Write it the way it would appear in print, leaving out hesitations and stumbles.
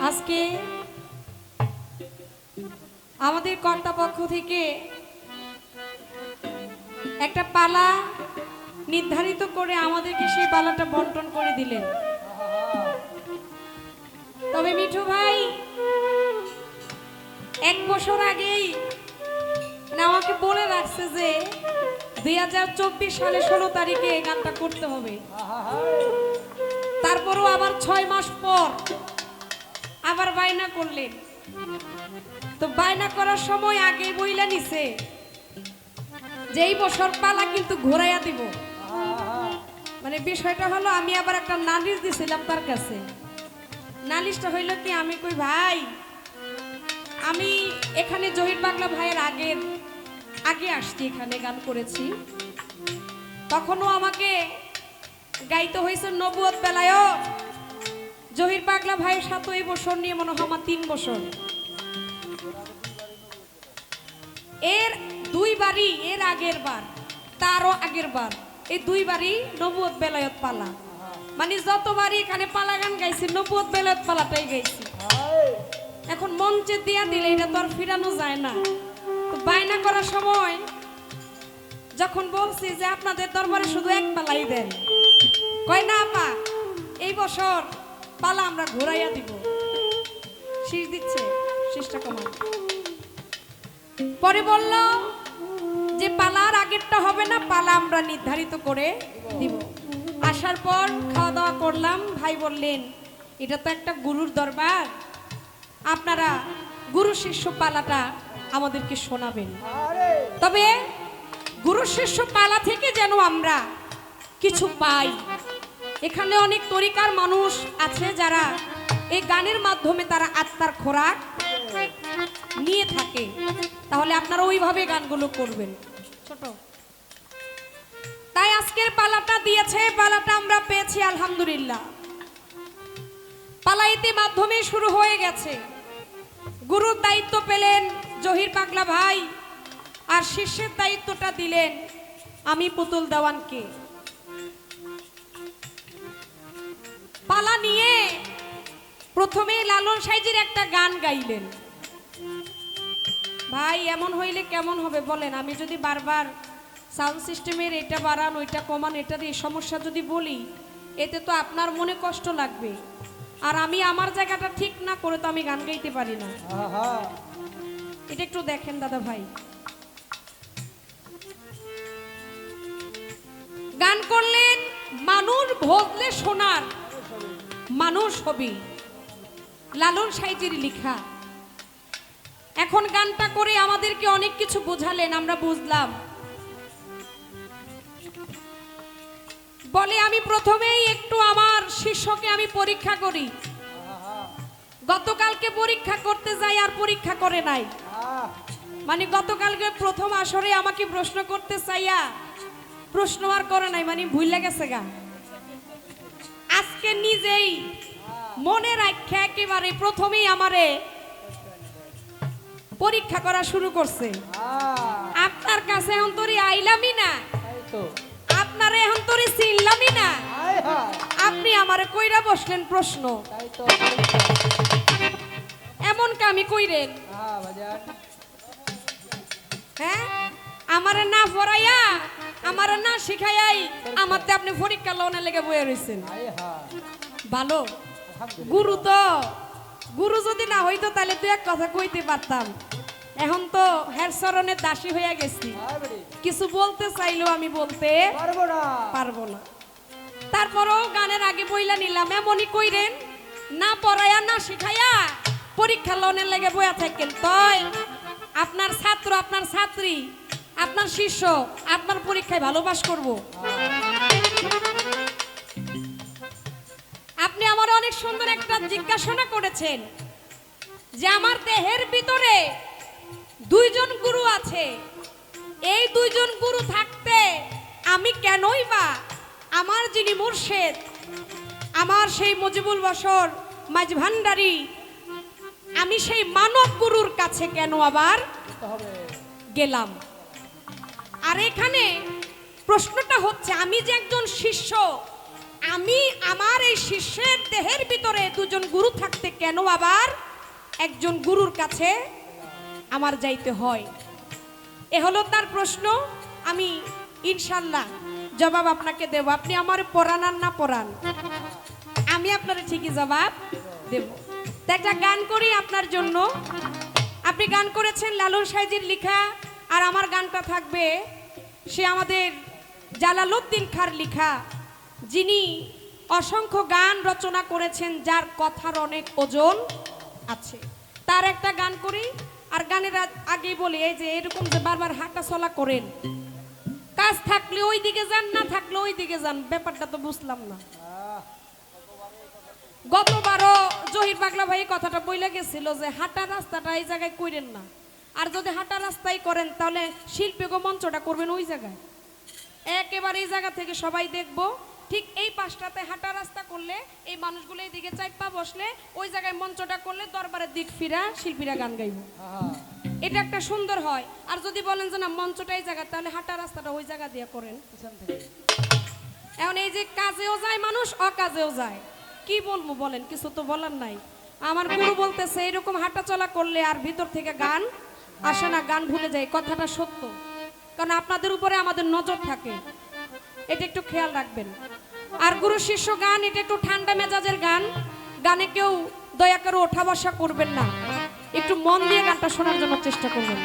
আজকে আমাদের কর্তৃপক্ষ থেকে একটা পালা নির্ধারিত করে আমাদেরকে সেই পালাটা বন্টন করে দিলেন। তবে মিঠু ভাই 1 বছর আগেই আমাকে বলে রাখছে যে 2024 সালে 16 তারিখে এই গানটা করতে হবে। তারপরও আবার 6 মাস পর আবার বায়না করলেন। তো বায়না করার সময় আগে বইলা নিছে যে এই বছর পালা কিন্তু ঘোরাইয়া দিব। মানে বিষয়টা হলো আমি আবার একটা নালিশ দিছিলাম তার কাছে। নালিশটা হইল কি, আমি কই ভাই আমি এখানে জহির পাগলা ভাইয়ের আগে আসছি, এখানে গান করেছি, তখনও আমাকে গাইতে হয়েছে নবুয়ত বেলায়ও। জহির পাগলা ভাইয়ের সাথে এই বছর নিয়ে মনে হয় আমার 3 বছর। এর 2 বারই, এর আগের বার তারও আগের বার, এই 2 বারই নবুয়ত বেলায়ত পালা। মানে যতবারই এখানে পালা গান গাইছি নবুয়ত বেলায়ত পালাটাই গাইছি। এখন মঞ্চে দিয়া দিলে এটা তো আর ফিরানো যায় না। তো বায়না করার সময় যখন বলছি যে আপনাদের দরবারে শুধু এক পালাই দেন, কয় না আপা এই বছর পালা আমরা ঘুরাইয়া দিব। শীষ দিচ্ছে, শীষটা কমান। পরে বলল যে পালার আগেরটা হবে না, পালা আমরা নির্ধারিত করে দিব। আসার পর খাওয়া দাওয়া করলাম। ভাই বললেন এটা তো একটা গুরুর দরবার, আপনারা গুরু শিষ্য পালাটা আমাদেরকে শোনাবেন। তবে গুরু শিষ্য পালা থেকে যেন আমরা কিছু পাই। এখানে অনেক তরিকার মানুষ আছে যারা এই গানের মাধ্যমে তারা আত্মার খোরাক নিয়ে থাকে। তাহলে আপনারা ওইভাবে গানগুলো করবেন। ছোট তাই আজকের পালাটা দিয়েছে, পালাটা আমরা পেয়েছি আলহামদুলিল্লাহ। পালা ইতি মাধ্যমে শুরু হয়ে গেছে। গুরুর দায়িত্ব পেলেন জহির পাগলা ভাই, আর শিষ্যের দায়িত্বটা দিলেন আমি পুতুল দেওয়ানকে। পালা নিয়ে প্রথমে লালন সাইজির একটা গান গাইলেন। ভাই এমন হইলে কেমন হবে বলেন? আমি যদি বারবার সাউন্ড সিস্টেমের এটা বাড়ান ওইটা কমান, এটা দিয়ে সমস্যা যদি বলি, এতে তো আপনার মনে কষ্ট লাগবে। আর আমি আমার জায়গাটা ঠিক না করে তো আমি গান গাইতে পারি না। এটা একটু দেখেন দাদা ভাই। গান করলেন মানুষ ভজলে সোনার মানুষ হবি, লালন সাইজির লেখা। এখন গানটা করে আমাদেরকে অনেক কিছু বোঝালেন, আমরা বুঝলাম। বলে আমি প্রথমেই একটু আমার শিষ্যকে আমি পরীক্ষা করি। গতকালকে পরীক্ষা করতে যাই আর পরীক্ষা করে নাই। মানে গতকালকে প্রথম আসরে আমাকে প্রশ্ন করতে চাইয়া প্রশ্ন আর করে নাই, মানে ভুলে গেছে গা। আজকে নিজেই মনে রাখা একেবারে প্রথমেই আমারে পরীক্ষা করা শুরু করছে। আপনার কাছে এখন তোরে আইলামই না, আপনারে এখন তোরে চিনলামই না, আপনি আমারে কইরা বসলেন প্রশ্ন। এমন কামি কইরেন? হ্যাঁ, আমারে না পড়াইয়া আমারে না শিখাইয়াই আমারতে আপনি পরীক্ষা লওনে লেগে বয়ে রইছেন। ভালো গুরু তো, গুরু যদি না হইতো তাহলে তুই এক কথা কইতে পারতাম। এখন তো হের চরণের দাসী হইয়া গেছি, কিছু বলতে চাইলেও আমি বলতে পারবো না। তারপরও গানের আগে বইলা নিলাম, এমনই কইরেন না পড়াইয়া না শিখাইয়া পরীক্ষা লওনের লেগে বয়া থাকেন। তাই আপনার ছাত্র, আপনার ছাত্রী, আপনার শিষ্য আপনার পরীক্ষায় ভালোবাস করব। আপনি আমার অনেক সুন্দর একটা জিজ্ঞাসা করেছেন যে আমার দেহের ভিতরে 2 জন গুরু আছে, এই 2 জন গুরু থাকতে আমি কেনই বা আমার যিনি মুর্শেদ, আমার সেই মুজিবুল বশর মাঝ ভান্ডারী, আমি সেই মানব গুরুর কাছে কেন আবার গেলাম? আর এখানে প্রশ্নটা হচ্ছে আমি যে একজন শিষ্য, আমি আমার এই শিষ্যের দেহের ভিতরে 2 জন গুরু থাকতে কেন আবার একজন গুরুর কাছে আমার যাইতে হয়? এ হলো তার প্রশ্ন। আমি ইনশাল্লাহ জবাব আপনাকে দেব। আপনি আমার পড়ান আর না পড়ান, আমি আপনার ঠিকই জবাব দেব। তো একটা গান করি আপনার জন্য। আপনি গান করেছেন লালন সাইজির লেখা, আর আমার গানটা থাকবে সে আমাদের জালালউদ্দিন খাঁর লেখা, যিনি অসংখ্য গান রচনা করেছেন, যার কথার অনেক ওজন আছে। তার একটা গান করি। আর গানের আগে বলি, এই যে এরকম যে বারবার হাঁটা চলা করেন, কাজ থাকলে ওই দিকে যান, না থাকলে ওই দিকে যান, ব্যাপারটা তো বুঝলাম না। গতবারও জহির পাগলা ভাই কথাটা বইলে গেছিল যে হাঁটা রাস্তাটা এই জায়গায় করেন না, আর যদি হাঁটা রাস্তায় করেন তাহলে শিল্পীকে মঞ্চটা করবেন ওই জায়গায়, একেবারে এই জায়গা থেকে সবাই দেখবো। ঠিক এই পাশটাতে হাঁটা রাস্তা করলে এই মানুষগুলো এইদিকে চাইপা বসলে, ওই জায়গায় মঞ্চটা করলে দরবারের দিক ফিরা শিল্পীরা গান গাইব, এটা একটা সুন্দর হয়। আর যদি বলেন যে না মঞ্চটা এই জায়গা, তাহলে হাঁটা রাস্তাটা ওই জায়গা দিয়ে করেন। এখন এই যে কাজেও যায় মানুষ, অকাজেও যায়, কি বলবো বলেন, কিছু তো বলার নাই। আমার গুরু বলতেছে এরকম হাঁটা চলা করলে আর ভিতর থেকে গান আসে না, গান ভুলে যায়। কথাটা সত্য, কারণ আপনাদের উপরে আমাদের নজর থাকে, এটা একটু খেয়াল রাখবেন। আর গুরু শিষ্য গান, এটা একটু ঠান্ডা মেজাজের গান, গানে কেউ দয়া করে ওঠা বসা করবেন না, একটু মন দিয়ে গানটা শোনার জন্য চেষ্টা করবেন।